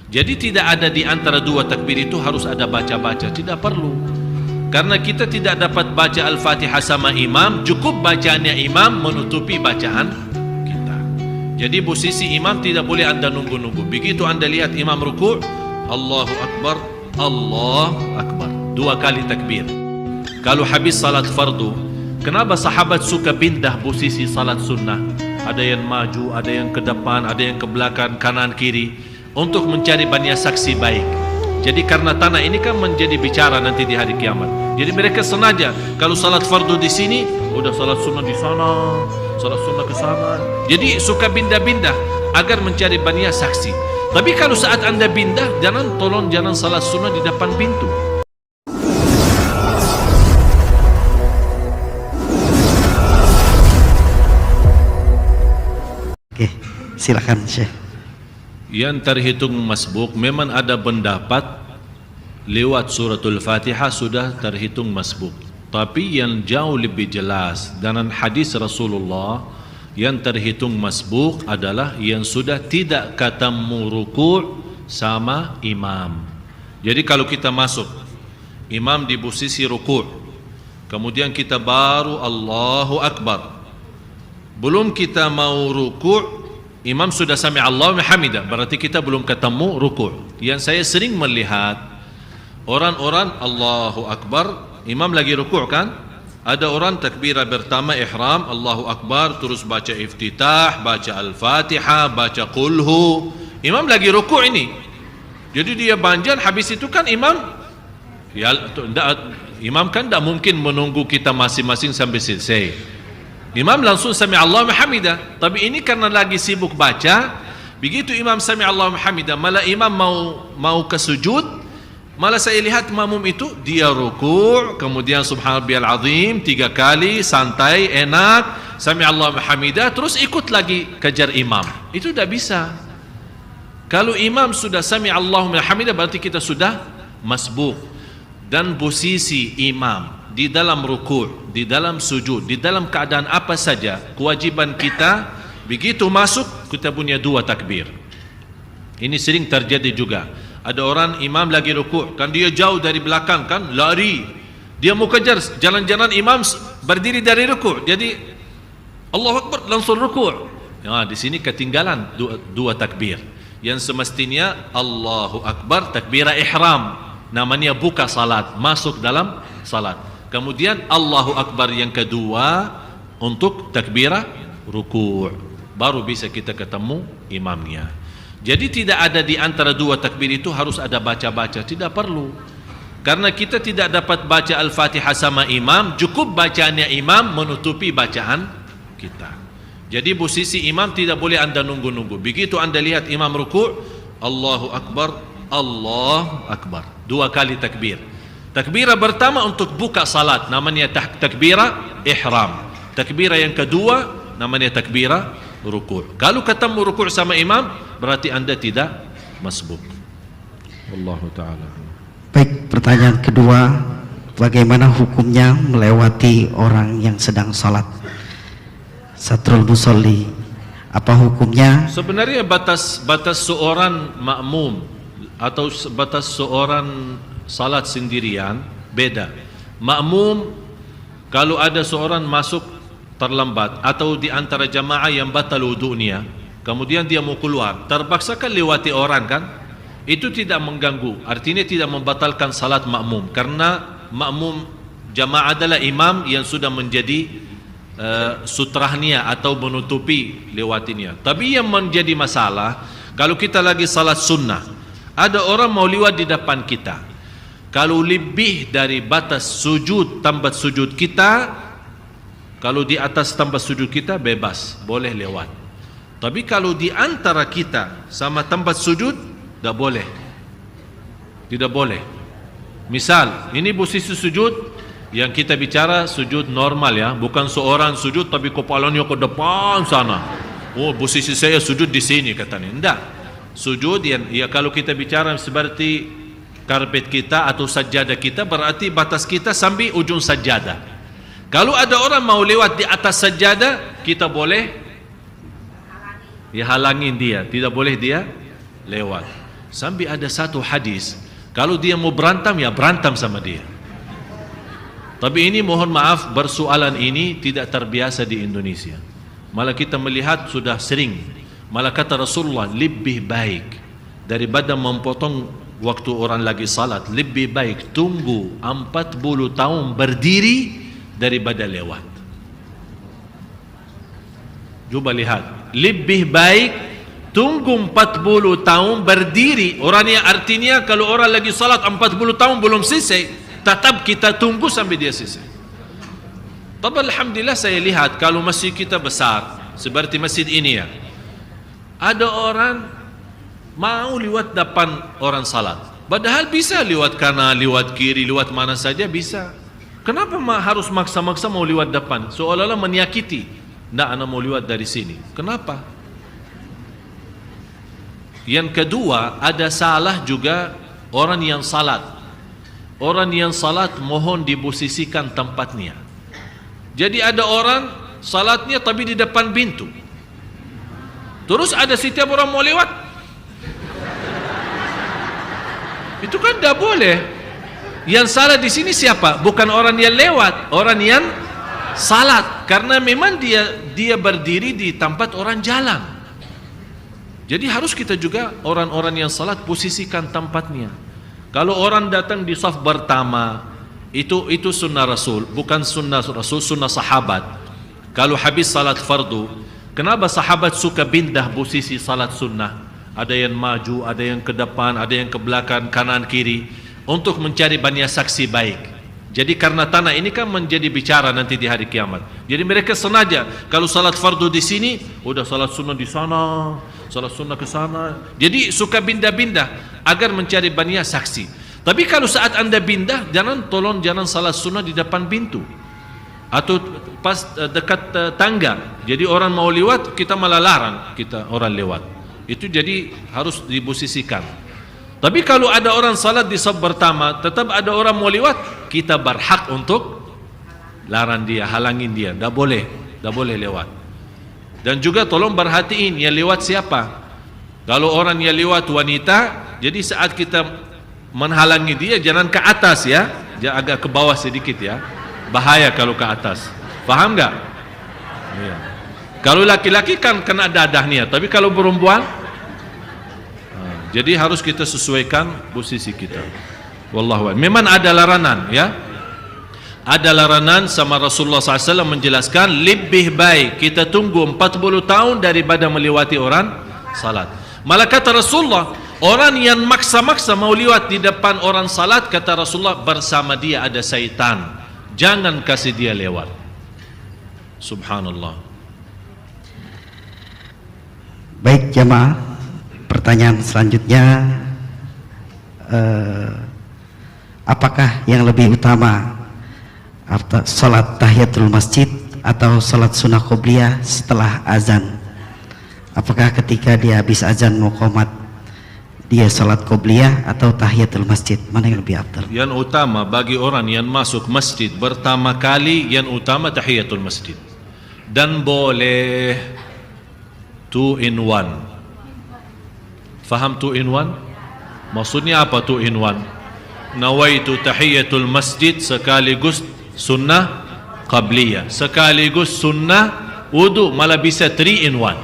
Jadi tidak ada di antara dua takbir itu harus ada baca-baca, tidak perlu. Karena kita tidak dapat baca Al-Fatihah sama imam, cukup bacaannya imam menutupi bacaan kita. Jadi posisi imam tidak boleh anda nunggu-nunggu. Begitu anda lihat imam ruku', Allahu Akbar, Allahu Akbar, 2 kali takbir. Kalau habis salat fardu, kenapa sahabat suka pindah posisi salat sunnah? Ada yang maju, ada yang ke depan, ada yang ke belakang, kanan kiri, untuk mencari banyak saksi baik. Jadi karena tanah ini kan menjadi bicara nanti di hari kiamat. Jadi mereka sengaja kalau salat fardu di sini, udah salat sunnah di sana, salat sunnah ke sana. Jadi suka pindah-pindah agar mencari banyak saksi. Tapi kalau saat anda pindah, tolong jangan salat sunnah di depan pintu. Oke, silakan Syekh. Yang terhitung masbuk memang ada pendapat lewat suratul Fatihah sudah terhitung masbuk. Tapi yang jauh lebih jelas dalam hadis Rasulullah, yang terhitung masbuk adalah yang sudah tidak ketemu ruku' sama imam. Jadi kalau kita masuk, imam di posisi ruku', kemudian kita baru Allahu Akbar, belum kita mau ruku', imam sudah sami Allahu hamidah, berarti kita belum ketemu ruku'. Yang saya sering melihat orang-orang Allahu Akbar, imam lagi ruku' kan? Ada orang takbirah pertama ihram Allahu Akbar, terus baca iftitah, baca Al-Fatihah, baca qulhu. Imam lagi ruku' ini. Jadi dia banjan, habis itu kan imam imam kan tidak mungkin menunggu kita masing-masing sampai selesai. Imam langsung sami Allahu hamidah. Tapi ini karena lagi sibuk baca, begitu imam sami Allahu hamidah, malah imam mau ke sujud, malah saya lihat makmum itu dia ruku', kemudian subhanallahil azim 3 kali, santai, enak, sami Allahu hamidah, terus ikut lagi kejar imam. Itu tidak bisa. Kalau imam sudah sami Allahu hamidah, berarti kita sudah masbuk. Dan posisi imam di dalam ruku', di dalam sujud, di dalam keadaan apa saja, kewajiban kita begitu masuk kita punya 2 takbir. Ini sering terjadi juga. Ada orang imam lagi ruku', kan dia jauh dari belakang kan, lari. Dia mau kejar, jalan-jalan imam berdiri dari ruku'. Jadi Allahu Akbar langsung ruku'. Nah, di sini ketinggalan 2 takbir. Yang semestinya Allahu Akbar takbirah ihram, namanya buka salat, masuk dalam salat. Kemudian Allahu Akbar yang kedua untuk takbirah ruku', baru bisa kita ketemu imamnya. Jadi tidak ada di antara 2 takbir itu harus ada baca-baca, tidak perlu. Karena kita tidak dapat baca Al-Fatihah sama imam, cukup bacaannya imam menutupi bacaan kita. Jadi posisi imam tidak boleh anda nunggu-nunggu. Begitu anda lihat imam ruku', Allahu Akbar, Allahu Akbar, 2 kali takbir. Takbirah pertama untuk buka salat, namanya takbirah ihram. Takbirah yang kedua namanya takbirah ruku'. Kalau ketemu ruku' sama imam, berarti anda tidak masbuk. Wallahu ta'ala. Baik, pertanyaan kedua, bagaimana hukumnya melewati orang yang sedang salat? Satrul musolli, apa hukumnya? Sebenarnya batas seorang makmum atau batas seorang salat sendirian beda. Makmum, kalau ada seorang masuk terlambat atau di antara jamaah yang batal wudu'nya, kemudian dia mau keluar, terpaksa kan lewati orang kan, itu tidak mengganggu, artinya tidak membatalkan salat makmum, karena makmum jamaah adalah imam yang sudah menjadi sutrahnya atau menutupi lewatinya. Tapi yang menjadi masalah, kalau kita lagi salat sunnah, ada orang mau lewat di depan kita, kalau lebih dari batas sujud, tempat sujud kita, kalau di atas tempat sujud kita bebas, boleh lewat. Tapi kalau di antara kita sama tempat sujud, tidak boleh. Tidak boleh. Misal, ini posisi sujud, yang kita bicara sujud normal ya, bukan seorang sujud tapi kepalanya ke depan sana. Oh, posisi saya sujud di sini katanya. Tidak. Sujud yang ya kalau kita bicara seperti karpet kita atau sajadah kita, berarti batas kita sampai ujung sajadah. Kalau ada orang mau lewat di atas sajadah, kita boleh ya halangin dia, tidak boleh dia lewat. Sampai ada satu hadis, kalau dia mau berantem, ya berantem sama dia. Tapi ini mohon maaf, bersoalan ini tidak terbiasa di Indonesia. Malah kita melihat sudah sering. Malah kata Rasulullah, lebih baik daripada memotong waktu orang lagi salat, lebih baik tunggu 40 tahun berdiri daripada lewat. Coba lihat, lebih baik tunggu 40 tahun berdiri. Orangnya artinya kalau orang lagi salat 40 tahun belum selesai, tetap kita tunggu sampai dia selesai. Tapi alhamdulillah saya lihat kalau masjid kita besar seperti masjid ini ya, ada orang mau lewat depan orang salat, padahal bisa lewat kanan, lewat kiri, lewat mana saja bisa. Kenapa harus maksa-maksa mau lewat depan, seolah-olah menyakiti? Nggak, anak mau lewat dari sini. Kenapa? Yang kedua, ada salah juga orang yang salat. Orang yang salat mohon diposisikan tempatnya. Jadi ada orang salatnya tapi di depan pintu. Terus ada setiap orang mau lewat. Itu kan tidak boleh. Yang salah di sini siapa? Bukan orang yang lewat, orang yang salat. Karena memang dia berdiri di tempat orang jalan. Jadi harus kita juga orang-orang yang salat posisikan tempatnya. Kalau orang datang di saf pertama, itu sunnah Rasul, bukan sunnah Rasul, sunnah sahabat. Kalau habis salat fardu, kenapa sahabat suka pindah posisi salat sunnah? Ada yang maju, ada yang ke depan, ada yang ke belakang, kanan kiri, untuk mencari banyak saksi baik. Jadi karena tanah ini kan menjadi bicara nanti di hari kiamat. Jadi mereka sengaja kalau salat fardu di sini, udah salat sunnah di sana, salat sunnah ke sana. Jadi suka pindah-pindah agar mencari banyak saksi. Tapi kalau saat anda pindah, tolong jangan salat sunnah di depan pintu atau pas dekat tangga. Jadi orang mau lewat, kita malah larang kita orang lewat. Itu jadi harus diposisikan. Tapi kalau ada orang salat di saf pertama, tetap ada orang mau lewat, kita berhak untuk larang dia, halangin dia. Tak boleh lewat. Dan juga tolong perhatiin yang lewat siapa. Kalau orang yang lewat wanita, jadi saat kita menghalangi dia, jangan ke atas ya, jangan agak ke bawah sedikit ya. Bahaya kalau ke atas. Faham nggak? Ya. Kalau laki-laki kan kena dadahnya, tapi kalau perempuan, jadi harus kita sesuaikan posisi kita. Wallahu a'lam. Memang ada larangan ya. Ada larangan sama Rasulullah SAW menjelaskan lebih baik kita tunggu 40 tahun daripada melewati orang salat. Malah kata Rasulullah, orang yang maksa-maksa mau lewat di depan orang salat, kata Rasulullah, bersama dia ada syaitan. Jangan kasih dia lewat. Subhanallah. Baik jamaah, pertanyaan selanjutnya, apakah yang lebih utama salat tahiyatul masjid atau salat sunnah qobliyah setelah azan? Apakah ketika dia habis azan mau qomat dia salat qobliyah atau tahiyatul masjid? Mana yang lebih afdal? Yang utama bagi orang yang masuk masjid pertama kali, yang utama tahiyatul masjid. Dan boleh 2 in 1. Faham 2 in 1? Maksudnya apa 2 in 1? Nawaitu tahiyatul masjid sekaligus sunnah qabliyah, sekaligus sunnah wudu, malah bisa 3 in 1.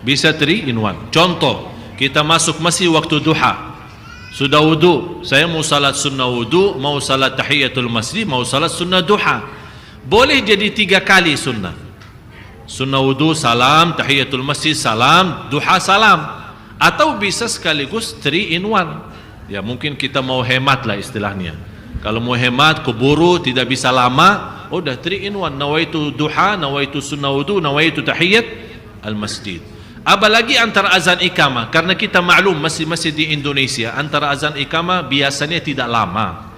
Bisa 3 in 1. Contoh, kita masuk masjid waktu duha, sudah wudu, saya mau salat sunnah wudu, mau salat tahiyatul masjid, mau salat sunnah duha. Boleh jadi 3 kali sunnah. Sunnah wudu salam, tahiyatul masjid salam, duha salam. Atau bisa sekaligus 3 in 1. Ya mungkin kita mau hemat lah istilahnya. Kalau mau hemat, keburu, tidak bisa lama, udah 3 in 1. Nawaitu duha, nawaitu sunnah wudu, nawaitu tahiyat al-masjid. Apalagi antara azan iqamah, karena kita maklum masjid-masjid di Indonesia antara azan iqamah biasanya tidak lama.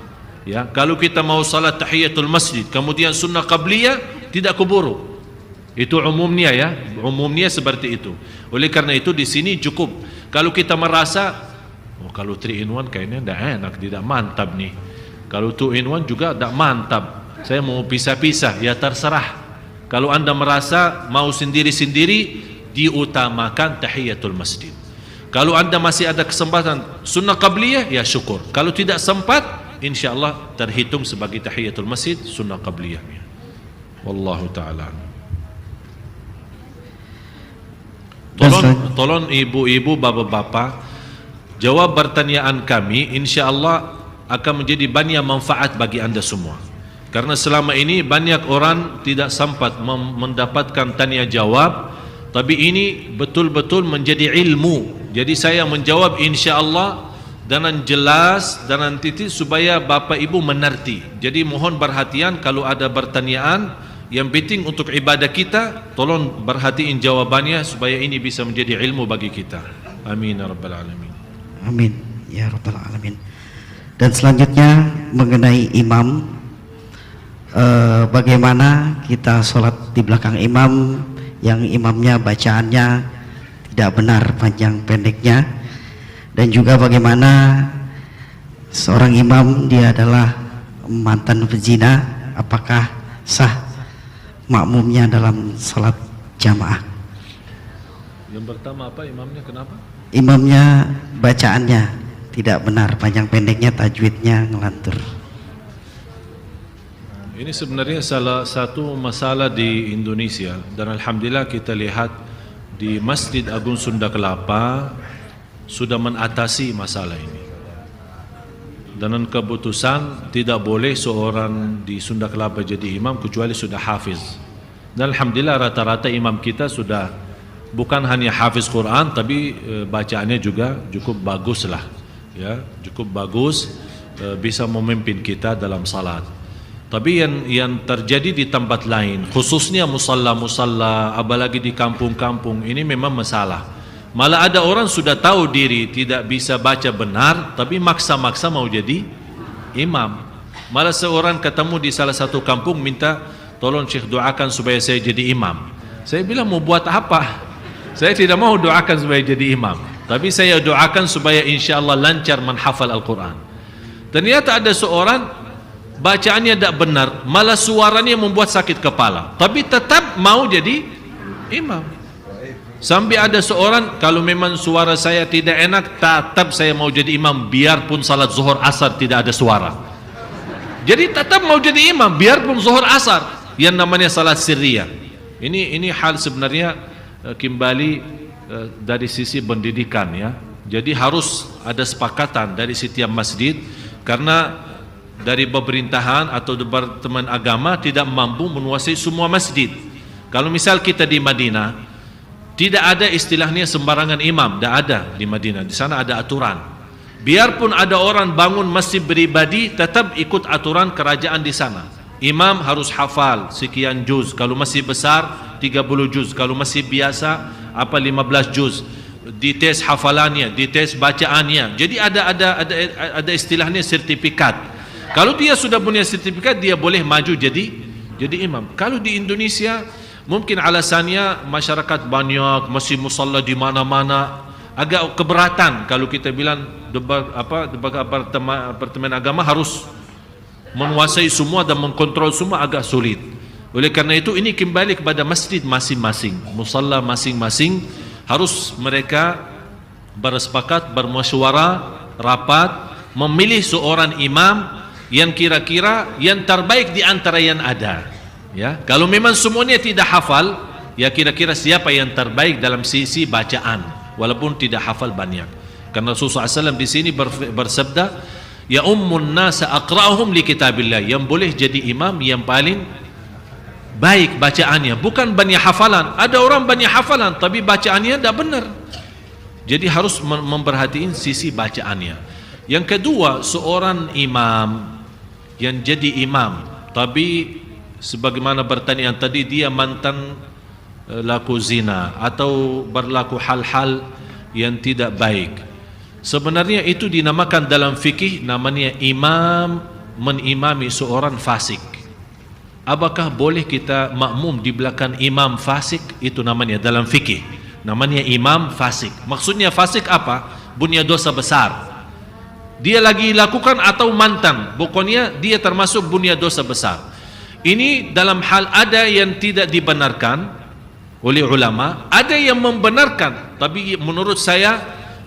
Ya, kalau kita mau salat tahiyatul masjid, kemudian sunnah qabliyah, tidak keburu. Itu umumnya ya, umumnya seperti itu. Oleh karena itu di sini cukup. Kalau kita merasa, oh kalau 3 in 1 kayaknya tidak enak, tidak mantap nih. Kalau 2 in 1 juga tidak mantap. Saya mau pisah-pisah, ya terserah. Kalau anda merasa mau sendiri-sendiri, diutamakan tahiyatul masjid. Kalau anda masih ada kesempatan sunnah qabliyah, ya syukur. Kalau tidak sempat, insyaallah terhitung sebagai tahiyatul masjid sunnah qabliyahnya. Wallahu ta'ala. Tolong ibu-ibu, bapak-bapak, jawab pertanyaan kami, insyaallah akan menjadi banyak manfaat bagi anda semua. Karena selama ini banyak orang tidak sempat mendapatkan tanya jawab, tapi ini betul-betul menjadi ilmu. Jadi saya menjawab insyaallah dengan jelas dan titik supaya bapak ibu mengerti. Jadi mohon perhatian kalau ada pertanyaan yang penting untuk ibadah kita, tolong perhatiin jawabannya supaya ini bisa menjadi ilmu bagi kita. Amin ya rabbal alamin. Amin ya rabbal alamin. Dan selanjutnya mengenai imam, bagaimana kita sholat di belakang imam yang imamnya bacaannya tidak benar panjang pendeknya, dan juga bagaimana seorang imam dia adalah mantan pezina, apakah sah makmumnya dalam sholat jamaah? Yang pertama apa, imamnya kenapa? Imamnya bacaannya tidak benar panjang pendeknya, tajwidnya ngelantur. Ini sebenarnya salah satu masalah di Indonesia, dan alhamdulillah kita lihat di Masjid Agung Sunda Kelapa sudah mengatasi masalah ini. Dengan keputusan tidak boleh seorang di Sunda Kelapa jadi imam kecuali sudah hafiz. Dan alhamdulillah rata-rata imam kita sudah bukan hanya hafiz Quran, tapi bacaannya juga cukup bagus lah, ya, cukup bagus, bisa memimpin kita dalam salat. Tapi yang terjadi di tempat lain, khususnya musalla-musalla, apalagi di kampung-kampung, ini memang masalah. Malah ada orang sudah tahu diri tidak bisa baca benar, tapi maksa-maksa mau jadi imam. Malah seorang ketemu di salah satu kampung minta, tolong Syekh doakan supaya saya jadi imam. Saya bilang, mau buat apa? Saya tidak mau doakan supaya jadi imam, tapi saya doakan supaya insyaallah lancar menghafal Al-Quran. Ternyata ada seorang bacaannya tidak benar, malah suaranya membuat sakit kepala, tapi tetap mau jadi imam. Sampai ada seorang, kalau memang suara saya tidak enak, tetap saya mau jadi imam biarpun salat zuhur asar tidak ada suara. Jadi tetap mau jadi imam biarpun zuhur asar, yang namanya salat sirriyah. Ini hal sebenarnya kembali dari sisi pendidikan, ya. Jadi harus ada sepakatan dari setiap masjid, karena dari pemerintahan atau departemen agama tidak mampu menguasai semua masjid. Kalau misal kita di Madinah, tidak ada istilahnya sembarangan imam, tidak ada di Madinah. Di sana ada aturan. Biarpun ada orang bangun masjid pribadi, tetap ikut aturan kerajaan di sana. Imam harus hafal sekian juz, kalau masih besar 30 juz, kalau masih biasa 15 juz. Dites hafalannya, dites bacaannya. Jadi ada istilahnya sertifikat. Kalau dia sudah punya sertifikat, dia boleh maju jadi imam. Kalau di Indonesia mungkin alasannya masyarakat banyak, masih musalla di mana-mana, agak keberatan kalau kita bilang departemen agama harus menguasai semua dan mengkontrol semua, agak sulit. Oleh karena itu ini kembali kepada masjid masing-masing, musalla masing-masing, harus mereka bersepakat, bermusyawarah, rapat, memilih seorang imam yang kira-kira yang terbaik di antara yang ada, ya. Kalau memang semuanya tidak hafal, ya kira-kira siapa yang terbaik dalam sisi bacaan, walaupun tidak hafal banyak. Karena Rasulullah SAW di sini bersabda, ya ummun nasa aqra'uhum li kitabillah, yang boleh jadi imam yang paling baik bacaannya, bukan banyak hafalan. Ada orang banyak hafalan tapi bacaannya tidak benar. Jadi harus memperhatikan sisi bacaannya. Yang kedua, seorang imam yang jadi imam tapi sebagaimana pertanyaan tadi, dia mantan laku zina atau berlaku hal-hal yang tidak baik, sebenarnya itu dinamakan dalam fikih namanya imam menimami seorang fasik. Apakah boleh kita makmum di belakang imam fasik? Itu namanya dalam fikih, namanya imam fasik. Maksudnya fasik apa? Punya dosa besar. Dia lagi lakukan atau mantan, pokoknya dia termasuk punya dosa besar. Ini dalam hal ada yang tidak dibenarkan oleh ulama, ada yang membenarkan, tapi menurut saya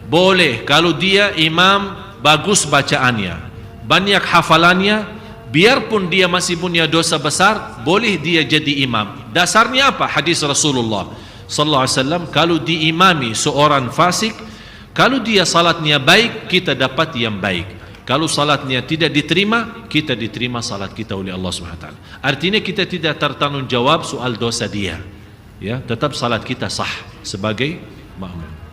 boleh kalau dia imam bagus bacaannya, banyak hafalannya, biarpun dia masih punya dosa besar, boleh dia jadi imam. Dasarnya apa? Hadis Rasulullah sallallahu alaihi wasallam, kalau diimami seorang fasik, kalau dia salatnya baik, kita dapat yang baik. Kalau salatnya tidak diterima, kita diterima salat kita oleh Allah Subhanahu wa taala. Artinya kita tidak tertanggung jawab soal dosa dia. Ya, tetap salat kita sah sebagai makmum.